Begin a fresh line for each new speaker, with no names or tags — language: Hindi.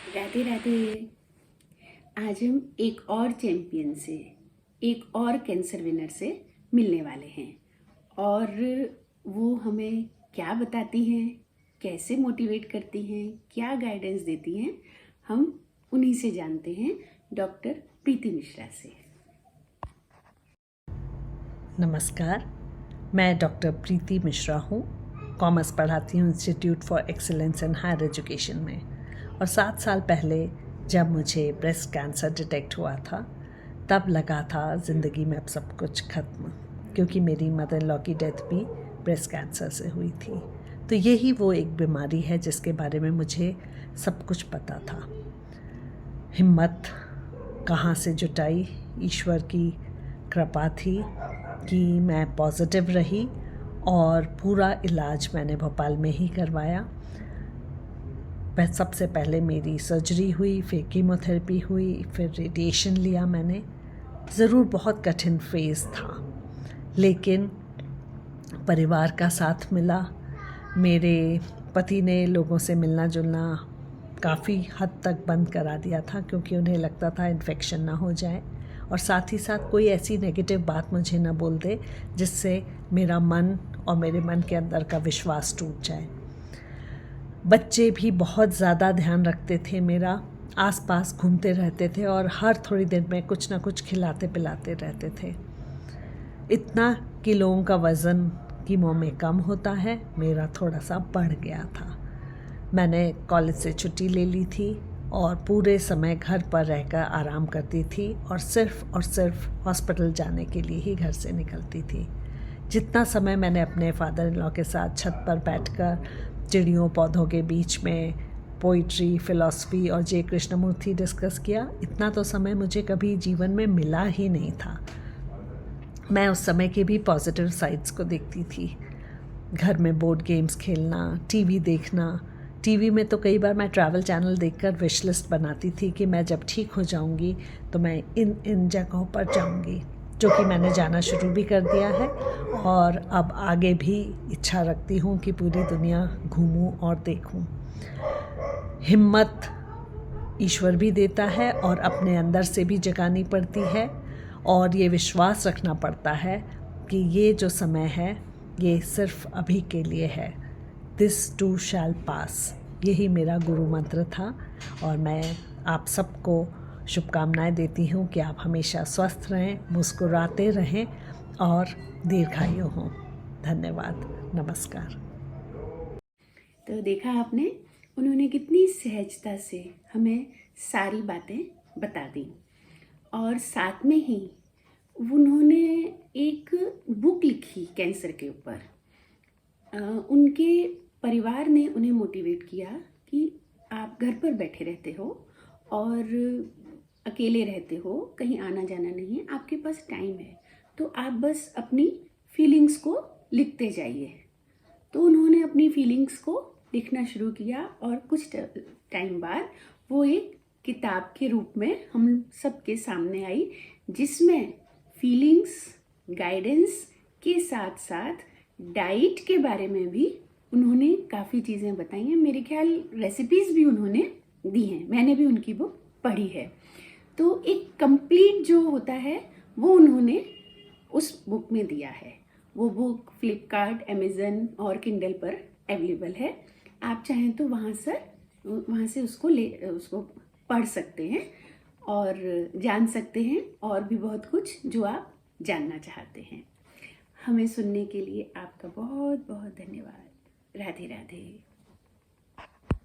राधे राधे। आज हम एक और चैंपियन से, एक और कैंसर विनर से मिलने वाले हैं और वो हमें क्या बताती हैं, कैसे मोटिवेट करती हैं, क्या गाइडेंस देती हैं, हम उन्हीं से जानते हैं, डॉक्टर प्रीति मिश्रा से।
नमस्कार, मैं डॉक्टर प्रीति मिश्रा हूँ। कॉमर्स पढ़ाती हूँ institute for excellence in higher education में। और 7 साल पहले जब मुझे ब्रेस्ट कैंसर डिटेक्ट हुआ था, तब लगा था ज़िंदगी में अब सब कुछ ख़त्म, क्योंकि मेरी मदर इन लॉ की डेथ भी ब्रेस्ट कैंसर से हुई थी। तो यही वो एक बीमारी है जिसके बारे में मुझे सब कुछ पता था। हिम्मत कहाँ से जुटाई, ईश्वर की कृपा थी कि मैं पॉजिटिव रही और पूरा इलाज मैंने भोपाल में ही करवाया। सबसे पहले मेरी सर्जरी हुई, फिर कीमोथेरेपी हुई, फिर रेडिएशन लिया मैंने। ज़रूर बहुत कठिन फेज़ था, लेकिन परिवार का साथ मिला। मेरे पति ने लोगों से मिलना जुलना काफ़ी हद तक बंद करा दिया था, क्योंकि उन्हें लगता था इन्फेक्शन ना हो जाए, और साथ ही साथ कोई ऐसी नेगेटिव बात मुझे ना बोल दे जिससे मेरा मन और मेरे मन के अंदर का विश्वास टूट जाए। बच्चे भी बहुत ज़्यादा ध्यान रखते थे, मेरा आसपास घूमते रहते थे और हर थोड़ी देर में कुछ ना कुछ खिलाते पिलाते रहते थे। इतना कि लोगों का वज़न कीमो में कम होता है, मेरा थोड़ा सा बढ़ गया था। मैंने कॉलेज से छुट्टी ले ली थी और पूरे समय घर पर रहकर आराम करती थी और सिर्फ हॉस्पिटल जाने के लिए ही घर से निकलती थी। जितना समय मैंने अपने फादर इन लॉ के साथ छत पर बैठकर चिड़ियों पौधों के बीच में पोइट्री, फिलॉसफी और जे कृष्णमूर्ति डिस्कस किया, इतना तो समय मुझे कभी जीवन में मिला ही नहीं था। मैं उस समय के भी पॉजिटिव साइड्स को देखती थी। घर में बोर्ड गेम्स खेलना, टीवी देखना। टीवी में तो कई बार मैं ट्रैवल चैनल देखकर विश लिस्ट बनाती थी कि मैं जब ठीक हो जाऊंगी तो मैं इन जगहों पर जाऊंगी, जो कि मैंने जाना शुरू भी कर दिया है और अब आगे भी इच्छा रखती हूँ कि पूरी दुनिया घूमूं और देखूं। हिम्मत ईश्वर भी देता है और अपने अंदर से भी जगानी पड़ती है, और ये विश्वास रखना पड़ता है कि ये जो समय है ये सिर्फ अभी के लिए है। दिस टू शैल पास, यही मेरा गुरु मंत्र था। और मैं आप सबको शुभकामनाएं देती हूँ कि आप हमेशा स्वस्थ रहें, मुस्कुराते रहें और दीर्घायु हों। धन्यवाद, नमस्कार।
तो देखा आपने, उन्होंने कितनी सहजता से हमें सारी बातें बता दी और साथ में ही उन्होंने एक बुक लिखी कैंसर के ऊपर। उनके परिवार ने उन्हें मोटिवेट किया कि आप घर पर बैठे रहते हो और अकेले रहते हो, कहीं आना जाना नहीं है, आपके पास टाइम है, तो आप बस अपनी फीलिंग्स को लिखते जाइए। तो उन्होंने अपनी फीलिंग्स को लिखना शुरू किया और कुछ टाइम बाद वो एक किताब के रूप में हम सबके सामने आई, जिसमें फीलिंग्स, गाइडेंस के साथ साथ डाइट के बारे में भी उन्होंने काफ़ी चीज़ें बताई हैं। मेरे ख्याल रेसिपीज़ भी उन्होंने दी हैं, मैंने भी उनकी बुक पढ़ी है। तो एक कंप्लीट जो होता है वो उन्होंने उस बुक में दिया है। वो बुक फ्लिपकार्ट, अमेज़न और किंडल पर अवेलेबल है। आप चाहें तो वहाँ से उसको पढ़ सकते हैं और जान सकते हैं और भी बहुत कुछ जो आप जानना चाहते हैं। हमें सुनने के लिए आपका बहुत बहुत धन्यवाद। राधे राधे।